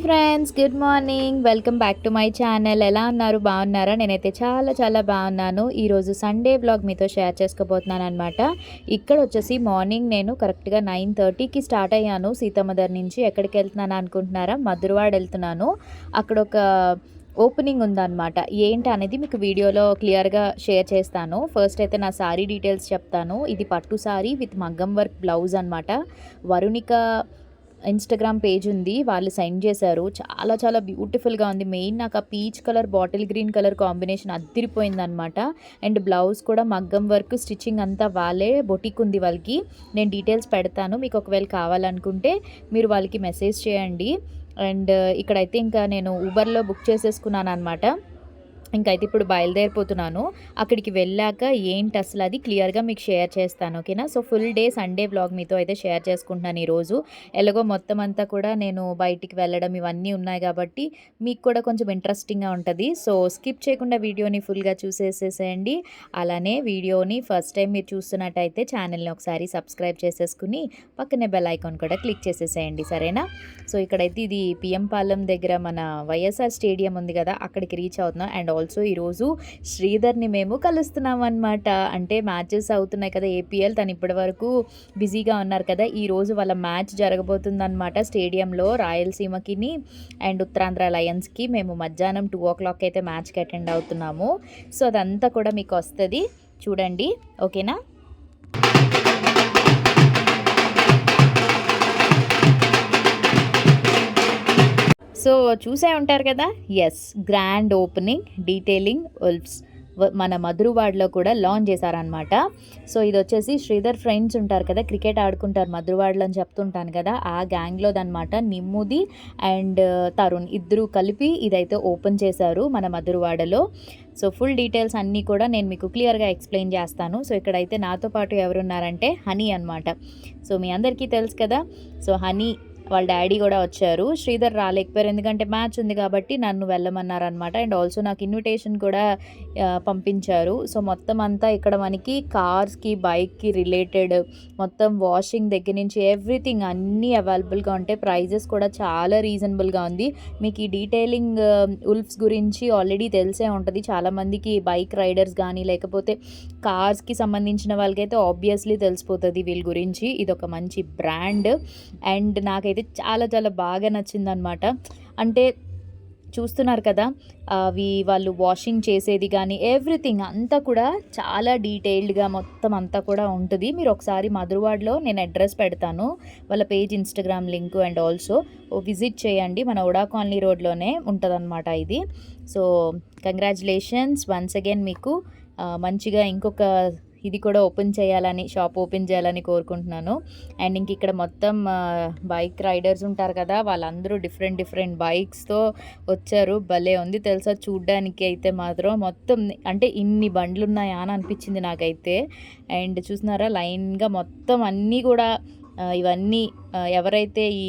Friends, good morning. Welcome back to my channel. ఎలా ఉన్నారు? బాగున్నారా? నేనైతే చాలా చాలా బాగున్నాను. ఈరోజు సండే వ్లాగ్ మీతో షేర్ చేసుకోబోతున్నాను అనమాట. ఇక్కడ వచ్చేసి మార్నింగ్ నేను కరెక్ట్గా 9:30కి స్టార్ట్ అయ్యాను సీతమ్మదర్ నుంచి. ఎక్కడికి వెళ్తున్నాను అనుకుంటున్నారా? మధురవాడ వెళ్తున్నాను. అక్కడ ఒక ఓపెనింగ్ ఉందన్నమాట. ఏంటి అనేది మీకు వీడియోలో క్లియర్గా షేర్ చేస్తాను. ఫస్ట్ అయితే నా శారీ డీటెయిల్స్ చెప్తాను. ఇది పట్టు శారీ విత్ మగ్గం వర్క్ బ్లౌజ్ అనమాట. వరుణిక ఇన్స్టాగ్రామ్ పేజ్ ఉంది, వాళ్ళు సెండ్ చేశారు. చాలా చాలా బ్యూటిఫుల్గా ఉంది. మెయిన్ నాకు ఆ peach colour bottle green colour combination అద్దిరిపోయిందనమాట. అండ్ బ్లౌజ్ కూడా మగ్గం వర్క్, స్టిచ్చింగ్ అంతా వాళ్ళే, బొటిక్ ఉంది వాళ్ళకి. నేను డీటెయిల్స్ పెడతాను, మీకు ఒకవేళ కావాలనుకుంటే మీరు వాళ్ళకి మెసేజ్ చేయండి. అండ్ ఇక్కడైతే ఇంకా నేను ఊబర్లో బుక్ చేసేసుకున్నాను అనమాట. ఇంకైతే ఇప్పుడు బయలుదేరిపోతున్నాను. అక్కడికి వెళ్ళాక ఏంటి అసలు అది క్లియర్గా మీకు షేర్ చేస్తాను, ఓకేనా? So full day Sunday vlog మీతో అయితే షేర్ చేసుకుంటున్నాను ఈరోజు. ఎలాగో మొత్తం అంతా కూడా నేను బయటికి వెళ్ళడం ఇవన్నీ ఉన్నాయి కాబట్టి మీకు కూడా కొంచెం ఇంట్రెస్టింగ్గా ఉంటుంది. సో స్కిప్ చేయకుండా వీడియోని ఫుల్గా చూసేసేసేయండి. అలానే వీడియోని ఫస్ట్ టైం మీరు చూస్తున్నట్టయితే ఛానల్ని ఒకసారి సబ్స్క్రైబ్ చేసేసుకుని పక్కనే బెల్ ఐకాన్ కూడా క్లిక్ చేసేసేయండి, సరేనా? సో ఇక్కడైతే ఇది పిఎం పాలెం దగ్గర మన వైఎస్ఆర్ స్టేడియం ఉంది కదా, అక్కడికి రీచ్ అవుతున్నాం. అండ్ ఆల్సో ఈరోజు శ్రీధర్ని మేము కలుస్తున్నాం అనమాట. అంటే మ్యాచెస్ అవుతున్నాయి కదా ఏపీఎల్, తను ఇప్పటి వరకు బిజీగా ఉన్నారు కదా. ఈరోజు వాళ్ళ మ్యాచ్ జరగబోతుందన్నమాట స్టేడియంలో, రాయలసీమకిని అండ్ ఉత్తరాంధ్ర లయన్స్కి. మేము మధ్యాహ్నం 2 o'clock అయితే మ్యాచ్కి అటెండ్ అవుతున్నాము. సో అదంతా కూడా మీకు వస్తుంది, చూడండి, ఓకేనా? సో చూసే ఉంటారు కదా, yes, grand opening detailing wolves మన మధురవాడలో కూడా లాంచ్ చేశారనమాట. సో ఇది వచ్చేసి శ్రీధర్ ఫ్రెండ్స్ ఉంటారు కదా, క్రికెట్ ఆడుకుంటారు మధురవాడలో అని చెప్తుంటాను కదా, ఆ గ్యాంగ్లోదనమాట. నిమ్ముది అండ్ తరుణ్ ఇద్దరు కలిపి ఇదైతే ఓపెన్ చేశారు మన మధురవాడలో. సో ఫుల్ డీటెయిల్స్ అన్నీ కూడా నేను మీకు క్లియర్గా ఎక్స్ప్లెయిన్ చేస్తాను. సో ఇక్కడైతే నాతో పాటు ఎవరున్నారంటే హనీ అనమాట. సో మీ అందరికీ తెలుసు కదా. సో హనీ వాళ్ళ డాడీ కూడా వచ్చారు. శ్రీధర్ రాలేకపోయారు ఎందుకంటే మ్యాచ్ ఉంది కాబట్టి నన్ను వెళ్ళమన్నారనమాట. అండ్ ఆల్సో నాకు ఇన్విటేషన్ కూడా పంపించారు. సో మొత్తం అంతా ఇక్కడ మనకి కార్స్కి, బైక్కి రిలేటెడ్ మొత్తం వాషింగ్ దగ్గర నుంచి ఎవ్రీథింగ్ అన్నీ అవైలబుల్గా ఉంటాయి. ప్రైజెస్ కూడా చాలా రీజనబుల్గా ఉంది. మీకు ఈ డీటెయిలింగ్ ఉల్ఫ్స్ గురించి ఆల్రెడీ తెలిసే ఉంటుంది చాలామందికి, బైక్ రైడర్స్ కానీ లేకపోతే కార్స్కి సంబంధించిన వాళ్ళకైతే ఆబ్వియస్లీ తెలిసిపోతుంది వీళ్ళ గురించి. ఇది ఒక మంచి బ్రాండ్ అండ్ నాకైతే చాలా చాలా బాగా నచ్చిందనమాట. అంటే చూస్తున్నారు కదా, అవి వాళ్ళు వాషింగ్ చేసేది కానీ ఎవ్రీథింగ్ అంతా కూడా చాలా డీటెయిల్డ్గా మొత్తం అంతా కూడా ఉంటుంది. మీరు ఒకసారి మధురవాడలో నేను అడ్రస్ పెడతాను, వాళ్ళ page Instagram link, and also visit చేయండి. మన ఉడా కాలనీ రోడ్లోనే ఉంటుందన్నమాట ఇది. సో కంగ్రాచులేషన్స్ వన్స్ అగైన్ మీకు. మంచిగా ఇంకొక ఇది కూడా షాప్ ఓపెన్ చేయాలని కోరుకుంటున్నాను. అండ్ ఇంక ఇక్కడ మొత్తం బైక్ రైడర్స్ ఉంటారు కదా, వాళ్ళందరూ డిఫరెంట్ బైక్స్తో వచ్చారు. భలే ఉంది తెలుసా చూడ్డానికి అయితే మాత్రం. మొత్తం అంటే ఇన్ని బండ్లు ఉన్నాయా అని అనిపించింది నాకైతే. అండ్ చూస్తున్నారా లైన్గా మొత్తం అన్నీ కూడా ఇవన్నీ ఎవరైతే ఈ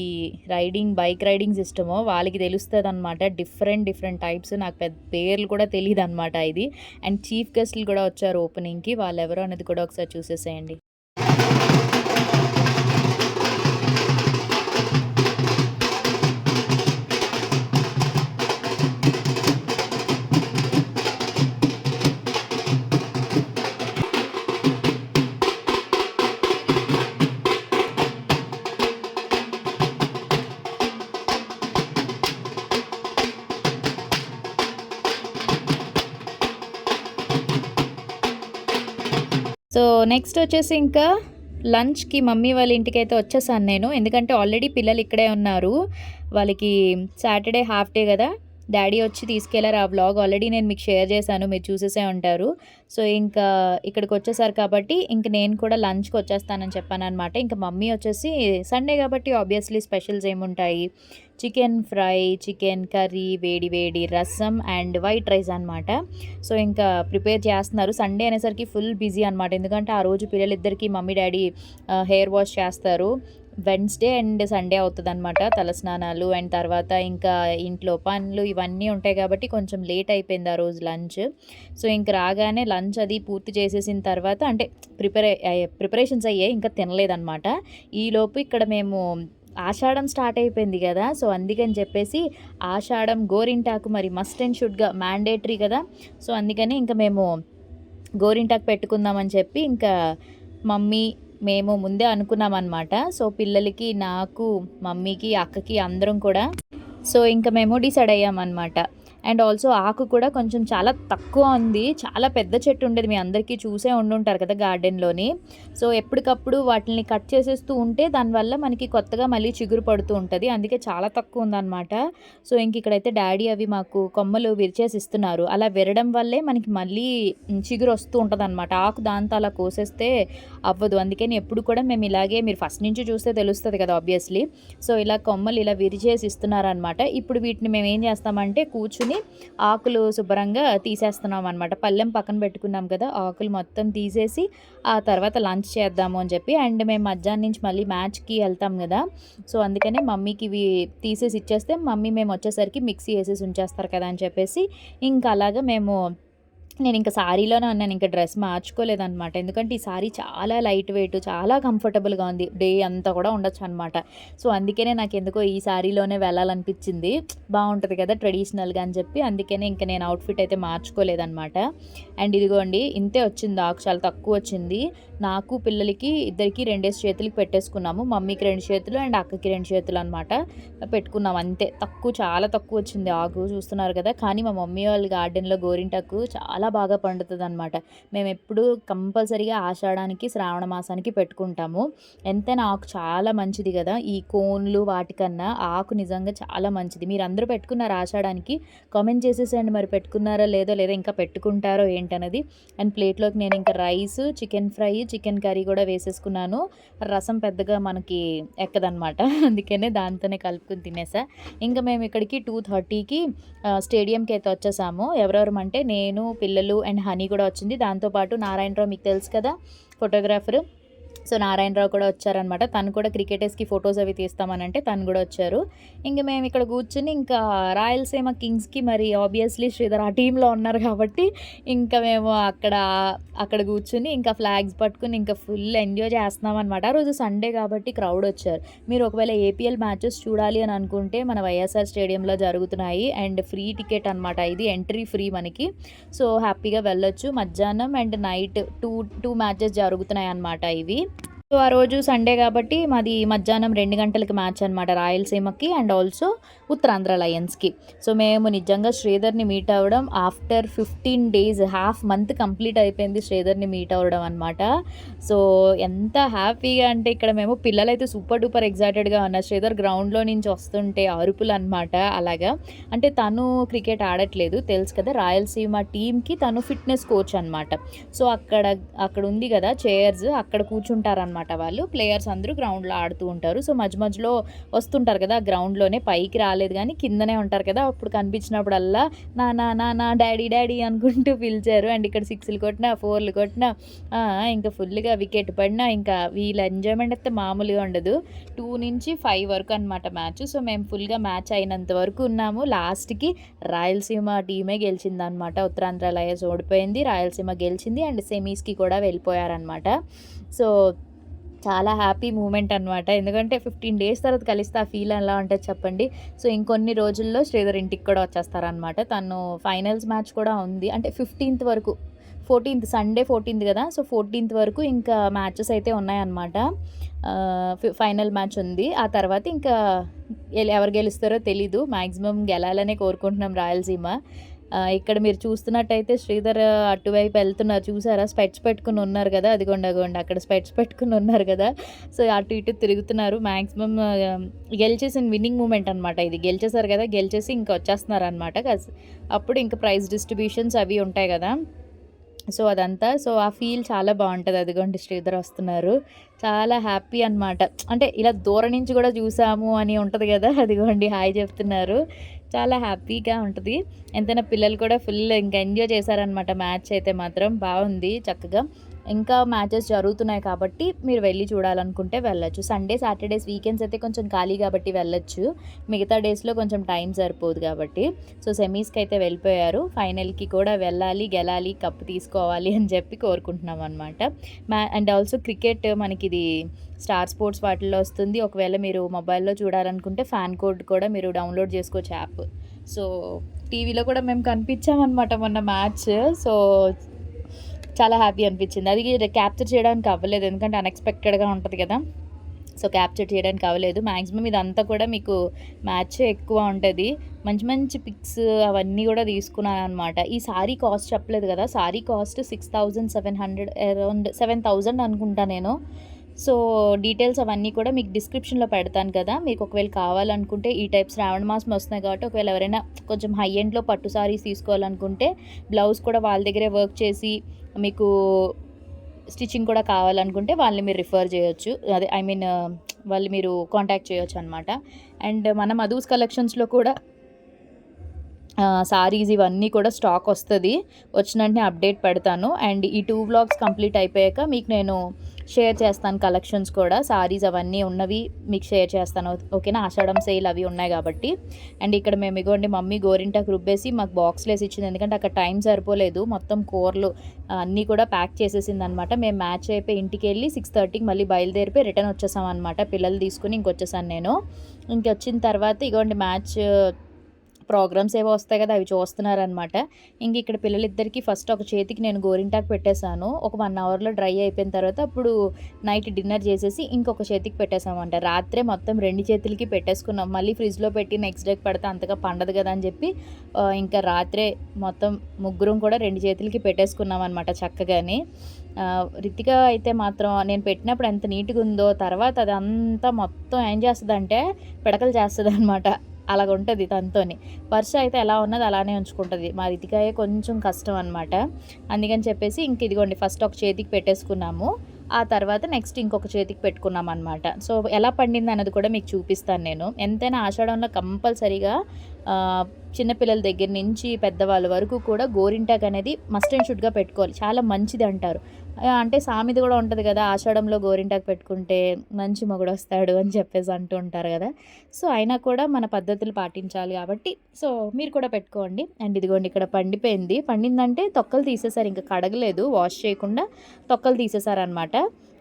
బైక్ రైడింగ్ సిస్టమో వాళ్ళకి తెలుస్తుంది అనమాట. డిఫరెంట్ టైప్స్, నాకు పెద్ద పేర్లు కూడా తెలియదు అనమాట ఇది. అండ్ చీఫ్ గెస్ట్లు కూడా వచ్చారు ఓపెనింగ్కి, వాళ్ళు ఎవరో అనేది కూడా ఒకసారి చూసేసేయండి. సో నెక్స్ట్ వచ్చేసి ఇంకా లంచ్కి మమ్మీ వాళ్ళ ఇంటికి అయితే వచ్చేసాను నేను. ఎందుకంటే ఆల్రెడీ పిల్లలు ఇక్కడే ఉన్నారు, వాళ్ళకి సాటర్డే హాఫ్ డే కదా, డాడీ వచ్చి తీసుకెళ్లారు. ఆ వ్లాగ్ ఆల్రెడీ నేను మీకు షేర్ చేశాను, మీరు చూసేసే ఉంటారు. సో ఇంకా ఇక్కడికి వచ్చేసారు కాబట్టి ఇంక నేను కూడా లంచ్కి వచ్చేస్తానని చెప్పాను అనమాట. ఇంకా మమ్మీ వచ్చేసి సండే కాబట్టి ఆబ్వియస్లీ స్పెషల్స్ ఏముంటాయి, చికెన్ ఫ్రై, చికెన్ కర్రీ, వేడి రసం అండ్ వైట్ రైస్ అనమాట. సో ఇంకా ప్రిపేర్ చేస్తున్నారు. సండే అనేసరికి ఫుల్ బిజీ అనమాట, ఎందుకంటే ఆ రోజు పిల్లలిద్దరికీ మమ్మీ డాడీ హెయిర్ వాష్ చేస్తారు. వెన్స్డే అండ్ సండే అవుతుంది అనమాట, తలస్నానాలు అండ్ తర్వాత ఇంకా ఇంట్లో పనులు ఇవన్నీ ఉంటాయి కాబట్టి కొంచెం లేట్ అయిపోయింది ఆ రోజు లంచ్. సో ఇంక రాగానే లంచ్ అది పూర్తి చేసేసిన తర్వాత అంటే ప్రిపరేషన్స్ అయ్యాయి, ఇంకా తినలేదన్నమాట. ఈలోపు ఇక్కడ మేము ఆషాఢం స్టార్ట్ అయిపోయింది కదా, సో అందుకని చెప్పేసి ఆషాఢం గోరింటాకు మరి మస్ట్ అండ్ షుడ్గా మ్యాండేటరీ కదా. సో అందుకని ఇంకా మేము గోరింటాకు పెట్టుకుందామని చెప్పి ఇంకా మమ్మీ మేము ముందే అనుకున్నాం అనమాట. సో పిల్లలకి, నాకు, మమ్మీకి, అక్కకి అందరం కూడా సో ఇంకా మేము డిసైడ్ అయ్యామన్నమాట. అండ్ ఆల్సో ఆకు కూడా కొంచెం చాలా తక్కువ ఉంది. చాలా పెద్ద చెట్టు ఉండేది, మీ అందరికీ చూసే ఉండుంటారు కదా గార్డెన్లోని. సో ఎప్పటికప్పుడు వాటిని కట్ చేసేస్తూ ఉంటే దానివల్ల మనకి కొత్తగా మళ్ళీ చిగురు పడుతూ ఉంటుంది. అందుకే చాలా తక్కువ ఉందన్నమాట. సో ఇంక ఇక్కడైతే డాడీ అవి మాకు కొమ్మలు విరిచేసి ఇస్తున్నారు. అలా విరడం వల్లే మనకి మళ్ళీ చిగురు వస్తూ ఉంటుంది అనమాట. ఆకు దాంతో అలా కోసేస్తే అవ్వదు. అందుకని ఎప్పుడు కూడా మేము ఇలాగే, మీరు ఫస్ట్ నుంచి చూస్తే తెలుస్తుంది కదా ఆబ్వియస్లీ. సో ఇలా కొమ్మలు ఇలా విరిచేసి ఇస్తున్నారనమాట. ఇప్పుడు వీటిని మేము ఏం చేస్తామంటే కూర్చుని ఆకులు శుభ్రంగా తీసేస్తున్నాం అనమాట. పళ్ళెం పక్కన పెట్టుకున్నాం కదా, ఆకులు మొత్తం తీసేసి ఆ తర్వాత లంచ్ చేద్దాము అని చెప్పి. అండ్ మేము మధ్యాహ్నం నుంచి మళ్ళీ మ్యాచ్కి వెళ్తాం కదా, సో అందుకనే మమ్మీకి ఇవి తీసేసి ఇచ్చేస్తే మమ్మీ మేము వచ్చేసరికి మిక్సీ వేసేసి ఉంచేస్తారు కదా అని చెప్పేసి ఇంకా అలాగా నేను ఇంకా సారీలోనే ఉన్నాను. ఇంకా డ్రెస్ మార్చుకోలేదనమాట. ఎందుకంటే ఈ సారీ చాలా లైట్ వెయిట్, చాలా కంఫర్టబుల్గా ఉంది. డే అంతా కూడా ఉండొచ్చు అనమాట. సో అందుకనే నాకు ఎందుకో ఈ సారీలోనే వెళ్ళాలనిపించింది. బాగుంటుంది కదా ట్రెడిషనల్గా అని చెప్పి. అందుకనే ఇంకా నేను అవుట్ఫిట్ అయితే మార్చుకోలేదనమాట. అండ్ ఇదిగోండి ఇంతే వచ్చింది ఆకు, చాలా తక్కువ వచ్చింది. నాకు పిల్లలకి ఇద్దరికి 2 చేతులకి పెట్టేసుకున్నాము. మమ్మీకి 2 చేతులు అండ్ అక్కకి 2 చేతులు అనమాట పెట్టుకున్నాం. అంతే, తక్కువ, చాలా తక్కువ వచ్చింది ఆకు, చూస్తున్నారు కదా. కానీ మా మమ్మీ వాళ్ళ గార్డెన్లో గోరింటాకు చాలా బాగా పండుతుంది అనమాట. మేము ఎప్పుడు కంపల్సరీగా ఆషాఢానికి, శ్రావణ మాసానికి పెట్టుకుంటాము. ఎంతైనా ఆకు చాలా మంచిది కదా, ఈ కోన్లు వాటికన్నా ఆకు నిజంగా చాలా మంచిది. మీరు అందరూ పెట్టుకున్నారు ఆషాఢానికి? కామెంట్ చేసేసండి మరి, పెట్టుకున్నారో లేదో, లేదా ఇంకా పెట్టుకుంటారో ఏంటన్నది. అండ్ ప్లేట్లోకి నేను ఇంకా rice, chicken fry, chicken curry కూడా వేసేసుకున్నాను. రసం పెద్దగా మనకి ఎక్కదనమాట, అందుకనే దాంతోనే కలుపుకుని తినేసా. ఇంకా మేము ఇక్కడికి 2:30కి స్టేడియంకి అయితే వచ్చేసాము. ఎవరెవరమంటే నేను, పిల్లలు అండ్ హనీ కూడా వచ్చింది. దాంతోపాటు నారాయణరావు, మీకు తెలుసు కదా ఫోటోగ్రాఫర్, సో నారాయణరావు కూడా వచ్చారనమాట. తను కూడా క్రికెటర్స్కి ఫొటోస్ అవి తీస్తామనంటే తను కూడా వచ్చారు. ఇంక మేము ఇక్కడ కూర్చుని ఇంకా రాయలసీమ కింగ్స్కి మరి ఆబ్వియస్లీ శ్రీధర్ ఆ టీంలో ఉన్నారు కాబట్టి ఇంకా మేము అక్కడ కూర్చుని ఇంకా ఫ్లాగ్స్ పట్టుకుని ఇంకా ఫుల్ ఎంజాయ్ చేస్తున్నాం అనమాట. ఆ రోజు సండే కాబట్టి క్రౌడ్ వచ్చారు. మీరు ఒకవేళ ఏపీఎల్ మ్యాచెస్ చూడాలి అని అనుకుంటే మన వైఎస్ఆర్ స్టేడియంలో జరుగుతున్నాయి అండ్ ఫ్రీ టికెట్ అనమాట, ఇది ఎంట్రీ ఫ్రీ మనకి. సో హ్యాపీగా వెళ్ళొచ్చు. మధ్యాహ్నం అండ్ నైట్ టూ మ్యాచెస్ జరుగుతున్నాయి అనమాట ఇవి. సో ఆ రోజు సండే కాబట్టి మాది మధ్యాహ్నం 2 గంటలకి మ్యాచ్ అనమాట, రాయలసీమకి అండ్ ఆల్సో ఉత్తరాంధ్ర లయన్స్కి. సో మేము నిజంగా శ్రీధర్ని మీట్ అవ్వడం after 15 days, half month complete అయిపోయింది శ్రీధర్ని మీట్ అవ్వడం అనమాట. సో ఎంత హ్యాపీగా అంటే ఇక్కడ మేము పిల్లలైతే సూపర్ డూపర్ ఎగ్జైటెడ్గా ఉన్నారు. శ్రీధర్ గ్రౌండ్లో నుంచి వస్తుంటే అరుపులు అనమాట. అలాగా అంటే తను క్రికెట్ ఆడట్లేదు, తెలుసు కదా, రాయలసీమ టీంకి తను ఫిట్నెస్ కోచ్ అనమాట. సో అక్కడ ఉంది కదా చైర్స్, అక్కడ కూర్చుంటారనమాట వాళ్ళు. ప్లేయర్స్ అందరూ గ్రౌండ్లో ఆడుతూ ఉంటారు. సో మధ్యలో వస్తుంటారు కదా గ్రౌండ్లోనే, పైకి రాలేదు కానీ కిందనే ఉంటారు కదా, అప్పుడు కనిపించినప్పుడల్లా నా డాడీ డాడీ అనుకుంటూ పిలిచారు. అండ్ ఇక్కడ 6లు కొట్టినా 4లు కొట్టినా ఇంకా ఫుల్గా వికెట్ పడినా ఇంకా వీళ్ళ ఎంజాయ్మెంట్ అయితే మామూలుగా ఉండదు. 2 నుంచి 5 వరకు అనమాట మ్యాచ్. సో మేము ఫుల్గా మ్యాచ్ అయినంత వరకు ఉన్నాము. లాస్ట్కి రాయలసీమ టీమే గెలిచిందనమాట. ఉత్తరాంధ్ర లయన్స్ ఓడిపోయింది, రాయలసీమ గెలిచింది అండ్ సెమీస్కి కూడా వెళ్ళిపోయారనమాట. సో చాలా హ్యాపీ మూమెంట్ అనమాట. ఎందుకంటే 15 days తర్వాత కలిస్తే ఆ ఫీల్ ఎలా ఉంటుంది చెప్పండి. సో ఇంకొన్ని రోజుల్లో శ్రీధర్ ఇంటికి కూడా వచ్చేస్తారనమాట. తను ఫైనల్స్ మ్యాచ్ కూడా ఉంది, అంటే 15th వరకు, 14th సండే 14th కదా, సో 14th వరకు ఇంకా మ్యాచెస్ అయితే ఉన్నాయన్నమాట. ఫైనల్ మ్యాచ్ ఉంది. ఆ తర్వాత ఇంకా ఎవరు గెలుస్తారో తెలీదు. మ్యాక్సిమం గెలాలనే కోరుకుంటున్నాం రాయలసీమ. ఇక్కడ మీరు చూస్తున్నట్టయితే శ్రీధర్ అటువైపు వెళ్తున్నారు, చూసారా, స్పెట్స్ పెట్టుకుని ఉన్నారు కదా, అదిగోండి అక్కడ స్పెట్స్ పెట్టుకుని ఉన్నారు కదా. సో అటు ఇటు తిరుగుతున్నారు. మ్యాక్సిమం గెలిచేసిన విన్నింగ్ మూమెంట్ అనమాట ఇది. గెలిచేశారు కదా, గెలిచేసి ఇంకా వచ్చేస్తున్నారు అనమాట. అప్పుడు ఇంకా ప్రైజ్ డిస్ట్రిబ్యూషన్స్ అవి ఉంటాయి కదా, సో అదంతా. సో ఆ ఫీల్ చాలా బాగుంటుంది. అదిగోండి శ్రీధర్ వస్తున్నారు, చాలా హ్యాపీ అనమాట. అంటే ఇలా దూరం నుంచి కూడా చూసాము అని ఉంటుంది కదా, అదిగోండి హాయ్ చెప్తున్నారు. చాలా హ్యాపీగా ఉంటుంది. ఎంతైనా పిల్లలు కూడా ఫుల్ ఇంకా ఎంజాయ్ చేశారనమాట. మ్యాచ్ అయితే మాత్రం బాగుంది, చక్కగా ఇంకా మ్యాచెస్ జరుగుతున్నాయి కాబట్టి మీరు వెళ్ళి చూడాలనుకుంటే వెళ్ళొచ్చు. సండే, సాటర్డేస్, వీకెండ్స్ అయితే కొంచెం ఖాళీ కాబట్టి వెళ్ళొచ్చు. మిగతా డేస్‌లో కొంచెం టైం సరిపోదు కాబట్టి. సో, సెమీస్‌కి అయితే వెళ్ళిపోయారు. ఫైనల్‌కి కూడా వెళ్ళాలి, గెలాలి, కప్ తీసుకోవాలి అని చెప్పి కోరుకుంటున్నాం అనమాట. అండ్ ఆల్సో క్రికెట్ మనకిది స్టార్ స్పోర్ట్స్ వాటిల్లో వస్తుంది. ఒకవేళ మీరు మొబైల్‌లో చూడాలనుకుంటే ఫ్యాన్ కోడ్ కూడా మీరు డౌన్లోడ్ చేసుకోవచ్చు యాప్. సో, టీవీలో కూడా మేము కనిపించామన్నమాట మొన్న మ్యాచ్. సో, చాలా హ్యాపీ అనిపించింది. అది క్యాప్చర్ చేయడానికి అవ్వలేదు. ఎందుకంటే అన్‌ఎక్స్‌పెక్టెడ్‌గా ఉంటది కదా! సో, క్యాప్చర్ చేయడానికి అవ్వలేదు. మాక్సిమం ఇదంతా కూడా మీకు మ్యాచే ఎక్కువ ఉంటది. మంచి మంచి పిక్స్ అవన్నీ కూడా తీసుకున్నాననమాట. ఈ సారీ కాస్ట్ చెప్పలేదు కదా! సారీ కాస్ట్ 6,700 అరౌండ్ 7,000 అనుకుంటా నేను. సో, డీటెయిల్స్ అవన్నీ కూడా మీకు డిస్క్రిప్షన్‌లో పెడతాను కదా! మీకు ఒకవేళ కావాలనుకుంటే ఈ టైప్ శ్రావణ మాసం వస్తున్నాయి కాబట్టి ఒకవేళ ఎవరైనా కొంచెం హై ఎండ్‌లో పట్టు సారీస్ తీసుకోవాలనుకుంటే బ్లౌజ్ కూడా వాళ్ళ దగ్గరే వర్క్ చేసి మీకు స్టిచ్చింగ్ కూడా కావాలనుకుంటే వాళ్ళని మీరు రిఫర్ చేయొచ్చు. అదే ఐ మీన్ వాళ్ళు మీరు కాంటాక్ట్ చేయొచ్చనమాట. అండ్ మన మధుస్ కలెక్షన్స్‌లో కూడా సారీస్ ఇవన్నీ కూడా స్టాక్ వస్తది. వచ్చిన వెంటనే అప్డేట్ పెడతాను. అండ్ ఈ 2 వ్లాగ్స్ కంప్లీట్ అయిపోయాక మీకు నేను షేర్ చేస్తాను కలెక్షన్స్ కూడా. సారీస్ అవన్నీ ఉన్నవి మీకు షేర్ చేస్తాను. ఓకేనా? ఆషాఢం సేల్ అవి ఉన్నాయి కాబట్టి. అండ్ ఇక్కడ మేము ఇగోండి మమ్మీ గోరింటాకు రుబ్బేసి మాకు బాక్స్‌లేసి ఇచ్చింది. ఎందుకంటే అక్కడ టైం సరిపోలేదు. మొత్తం కూరలు అన్నీ కూడా ప్యాక్ చేసేసిందనమాట. మేము మ్యాచ్ అయిపోయి ఇంటికెళ్ళి 6:30కి మళ్ళీ బయలుదేరిపోయి రిటర్న్ వచ్చేసామనమాట. పిల్లలు తీసుకొని ఇంకొచ్చేసాను నేను. ఇంకొచ్చిన తర్వాత ఇగోండి మ్యాచ్ ప్రోగ్రామ్స్ ఏవో వస్తాయి కదా! అవి చూస్తున్నారనమాట. ఇంక ఇక్కడ పిల్లలిద్దరికీ ఫస్ట్ ఒక చేతికి నేను గోరింటాకు పెట్టేశాను. ఒక 1 అవర్‌లో డ్రై అయిపోయిన తర్వాత అప్పుడు నైట్ డిన్నర్ చేసేసి ఇంకొక చేతికి పెట్టేసామంట. రాత్రే మొత్తం 2 చేతులకి పెట్టేసుకున్నాం. మళ్ళీ ఫ్రిడ్జ్‌లో పెట్టి నెక్స్ట్ డేకి పెడితే అంతగా పండదు కదా అని చెప్పి ఇంకా రాత్రే మొత్తం ముగ్గురం కూడా 2 చేతులకి పెట్టేసుకున్నామనమాట చక్కగాని. రితిక అయితే మాత్రం నేను పెట్టినప్పుడు ఎంత నీట్‌గా ఉందో తర్వాత అదంతా మొత్తం ఏం చేస్తదంటే పిడకలు చేస్తదనమాట. అలాగుంటది తనతోని. వర్ష అయితే ఎలా ఉన్నదో అలానే ఉంచుకుంటది. మా రితికాయే కొంచెం కష్టం అనమాట. అందుకని చెప్పేసి ఇంక ఇదిగోండి ఫస్ట్ ఒక చేతికి పెట్టేసుకున్నాము. ఆ తర్వాత నెక్స్ట్ ఇంకొక చేతికి పెట్టుకున్నామనమాట. సో, ఎలా పండిందన్నది కూడా మీకు చూపిస్తాను నేను. ఎంతైనా ఆషాఢంలో కంపల్సరీగా చిన్నపిల్లల దగ్గర నుంచి పెద్దవాళ్ళ వరకు కూడా గోరింటాకు అనేది మస్ట్ అండ్ షుడ్‌గా పెట్టుకోవాలి. చాలా మంచిది అంటారు. అంటే సామెత కూడా ఉంటది కదా! ఆషాఢంలో గోరింటాకు పెట్టుకుంటే మంచి మొగుడొస్తాడు అని చెప్పేసి అంటూ ఉంటారు కదా! సో, అయినా కూడా మన పద్ధతులు పాటించాలి కాబట్టి సో, మీరు కూడా పెట్టుకోండి. అండ్ ఇదిగోండి ఇక్కడ పండిపోయింది. పండిందంటే తొక్కలు తీసేసారు. ఇంక కడగలేదు. వాష్ చేయకుండా తొక్కలు తీసేసారనమాట.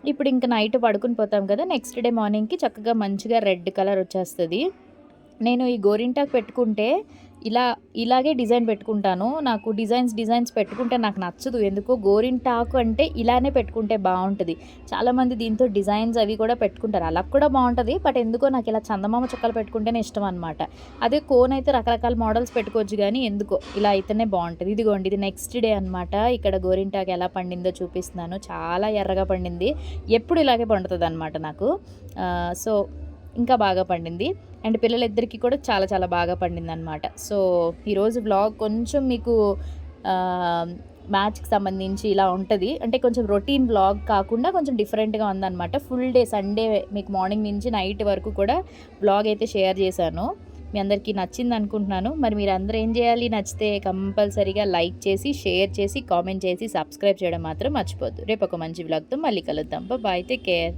ఇప్పుడు ఇంక నైట్ పడుకుని పోతాం కదా! నెక్స్ట్ డే మార్నింగ్‌కి చక్కగా మంచిగా రెడ్ కలర్ వచ్చేస్తది. నేను ఈ గోరింటాకు పెట్టుకుంటే ఇలాగే డిజైన్ పెట్టుకుంటాను. నాకు డిజైన్స్ పెట్టుకుంటే నాకు నచ్చదు. ఎందుకో గోరింటాకు అంటే ఇలానే పెట్టుకుంటే బావుంటది. చాలామంది దీంతో డిజైన్స్ అవి కూడా పెట్టుకుంటారు. అలా కూడా బావుంటది. బట్ ఎందుకో నాకు ఇలా చందమామ చుక్కలు పెట్టుకుంటేనే ఇష్టం అనమాట. అదే కోన్ అయితే రకరకాల మోడల్స్ పెట్టుకోవచ్చు గానీ ఎందుకో ఇలా అయితేనే బావుంటది. ఇదిగోండి ఇది నెక్స్ట్ డే అనమాట. ఇక్కడ గోరింటాకు ఎలా పండిందో చూపిస్తున్నాను. చాలా ఎర్రగా పండింది. ఎప్పుడు ఇలాగే పండుతదనమాట నాకు. సో, ఇంకా బాగా పండింది. అండ్ పిల్లలిద్దరికీ కూడా చాలా చాలా బాగా పండిందనమాట. సో, ఈరోజు వ్లాగ్ కొంచెం మీకు మ్యాచ్‌కి సంబంధించి ఇలా ఉంటది. అంటే కొంచెం రొటీన్ వ్లాగ్ కాకుండా కొంచెం డిఫరెంట్‌గా ఉందనమాట. ఫుల్ డే సండే మీకు మార్నింగ్ నుంచి నైట్ వరకు కూడా వ్లాగ్ అయితే షేర్ చేశాను. మీ అందరికీ నచ్చిందనుకుంటున్నాను. మరి మీరందరూ ఏం చేయాలి? నచ్చితే కంపల్సరీగా లైక్ చేసి, షేర్ చేసి, కామెంట్ చేసి, సబ్స్క్రైబ్ చేయడం మాత్రం మర్చిపోద్దు. రేపు ఒక మంచి వ్లాగ్‌తో మళ్ళీ కలుద్దాం. బాయ్. Take care.